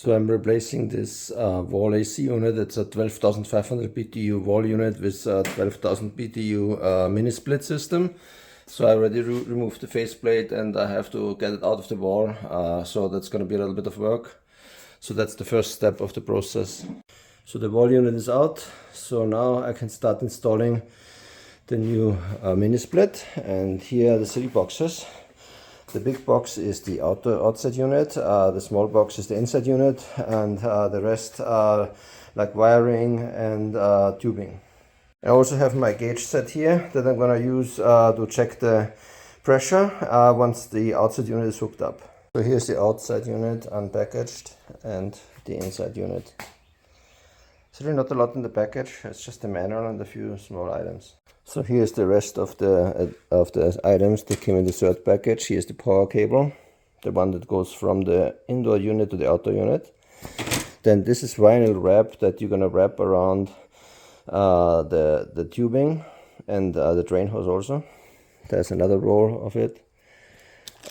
So I'm replacing this wall AC unit. It's a 12,500 BTU wall unit with a 12,000 BTU mini split system. So I already removed the faceplate and I have to get it out of the wall. So that's going to be a little bit of work. So that's the first step of the process. So the wall unit is out. So now I can start installing the new mini split. And here are the 3 boxes. The big box is the outside unit, the small box is the inside unit, and the rest are like wiring and tubing. I also have my gauge set here that I'm going to use to check the pressure once the outside unit is hooked up. So here's the outside unit unpackaged and the inside unit. There's really not a lot in the package, it's just a manual and a few small items. So here's the rest of the items that came in the third package. Here's the power cable, the one that goes from the indoor unit to the outdoor unit. Then this is vinyl wrap that you're gonna wrap around the tubing and the drain hose also. There's another roll of it.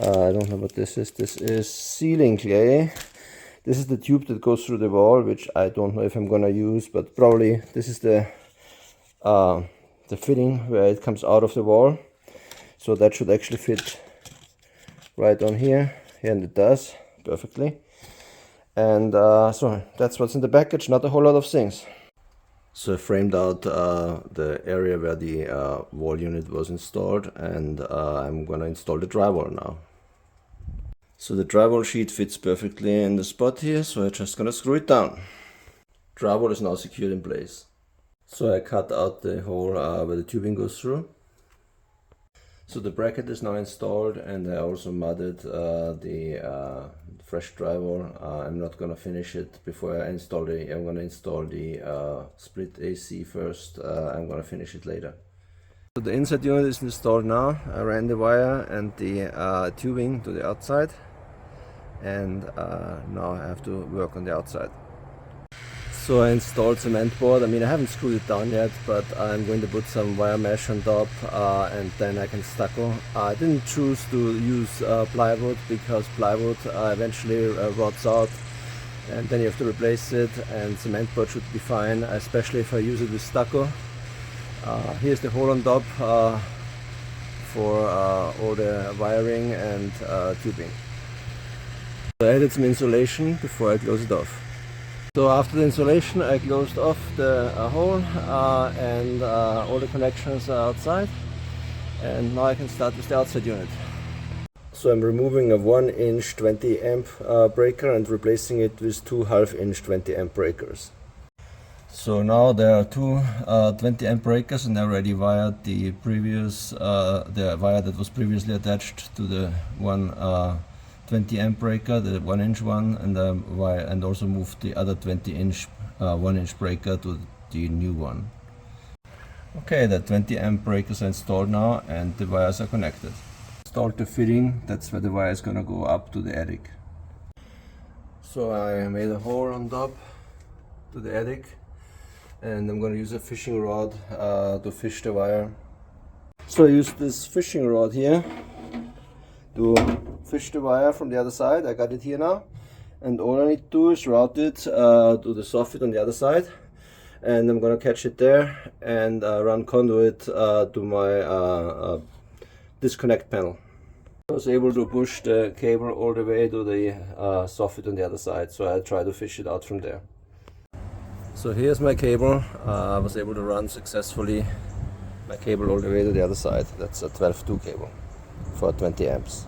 I don't know what this is. This is sealing clay. This is the tube that goes through the wall, which I don't know if I'm gonna use, but probably this is the fitting where it comes out of the wall. So that should actually fit right on here, and it does perfectly. And so that's what's in the package, not a whole lot of things. So I framed out the area where the wall unit was installed, and I'm gonna install the drywall now. So the drywall sheet fits perfectly in the spot here, so I'm just gonna screw it down. Drywall is now secured in place. So I cut out the hole where the tubing goes through. So the bracket is now installed, and I also mudded the fresh drywall. I'm not gonna finish it before I install the. I'm gonna install the split AC first. I'm gonna finish it later. So the inside unit is installed now. I ran the wire and the tubing to the outside, and now I have to work on the outside. So I installed cement board. I mean, I haven't screwed it down yet, but I'm going to put some wire mesh on top and then I can stucco. I didn't choose to use plywood because plywood eventually rots out and then you have to replace it, and cement board should be fine, especially if I use it with stucco. Here's the hole on top for all the wiring and tubing. So I added some insulation before I close it off. So after the installation I closed off the hole and all the connections are outside, and now I can start with the outside unit. So I'm removing a 1-inch 20 amp breaker and replacing it with 2 half-inch 20 amp breakers. So now there are 2 20 amp breakers, and I already wired the previous the wire that was previously attached to the one 20 amp breaker, the 1-inch one, and also moved the other 20-inch 1-inch breaker to the new one. Okay, the 20 amp breakers are installed now and the wires are connected. Installed the fitting, that's where the wire is gonna go up to the attic. So I made a hole on top to the attic, and I'm gonna use a fishing rod to fish the wire. So I use this fishing rod here to fish the wire from the other side. I got it here now, and all I need to do is route it to the soffit on the other side, and I'm gonna catch it there and run conduit to my disconnect panel. I was able to push the cable all the way to the soffit on the other side, so I try to fish it out from there. So here's my cable. I was able to run successfully my cable all the way to the other side. That's a 12-2 cable for 20 amps.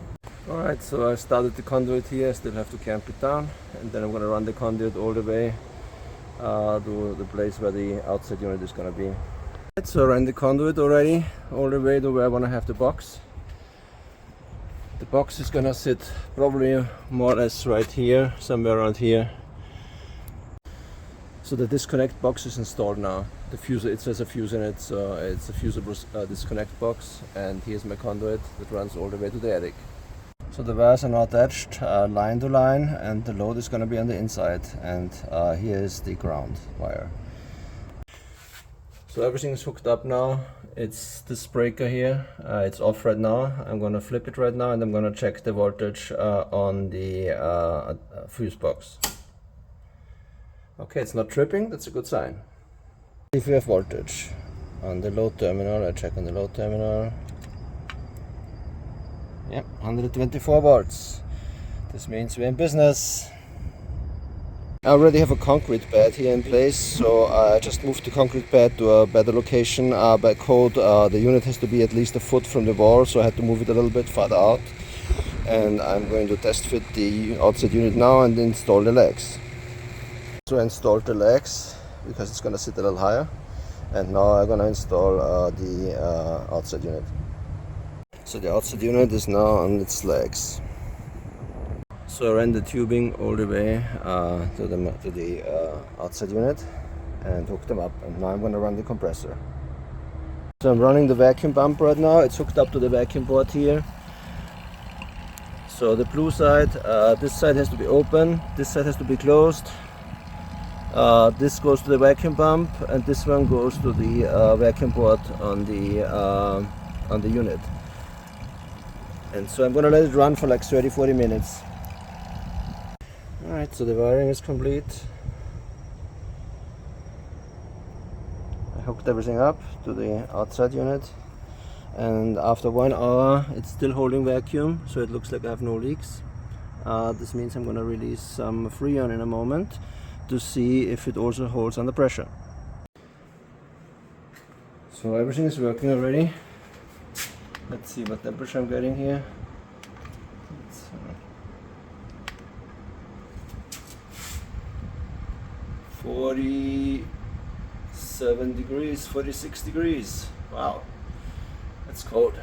Alright, so I started the conduit here. I still have to clamp it down, and then I'm going to run the conduit all the way to the place where the outside unit is going to be. So I ran the conduit already all the way to where I want to have the box. The box is going to sit probably more or less right here, somewhere around here. So the disconnect box is installed now. The fuse, it says a fuse in it, so it's a fusible disconnect box, and here's my conduit that runs all the way to the attic. So the wires are now attached line to line, and the load is going to be on the inside, and here is the ground wire. So everything is hooked up now. It's this breaker here, it's off right now. I'm going to flip it right now, and I'm going to check the voltage on the fuse box. Okay, it's not tripping, that's a good sign. If we have voltage on the load terminal, I check on the load terminal. Yep, 124 volts. This means we're in business. I already have a concrete pad here in place, so I just moved the concrete pad to a better location. By code, the unit has to be at least a foot from the wall, so I had to move it a little bit farther out. And I'm going to test fit the outside unit now and install the legs. So I installed the legs because it's going to sit a little higher. And now I'm going to install the outside unit. So the outside unit is now on its legs. So I ran the tubing all the way to the outside unit and hooked them up, and now I'm going to run the compressor. So I'm running the vacuum pump right now. It's hooked up to the vacuum board here. So the blue side, this side has to be open, this side has to be closed. This goes to the vacuum pump, and this one goes to the vacuum board on the unit. And so I'm going to let it run for like 30-40 minutes. Alright, so the wiring is complete. I hooked everything up to the outside unit, and after 1 hour it's still holding vacuum, so it looks like I have no leaks. This means I'm going to release some Freon in a moment to see if it also holds under pressure. So everything is working already. Let's see what temperature I'm getting here. 47 degrees, 46 degrees. Wow, that's cold.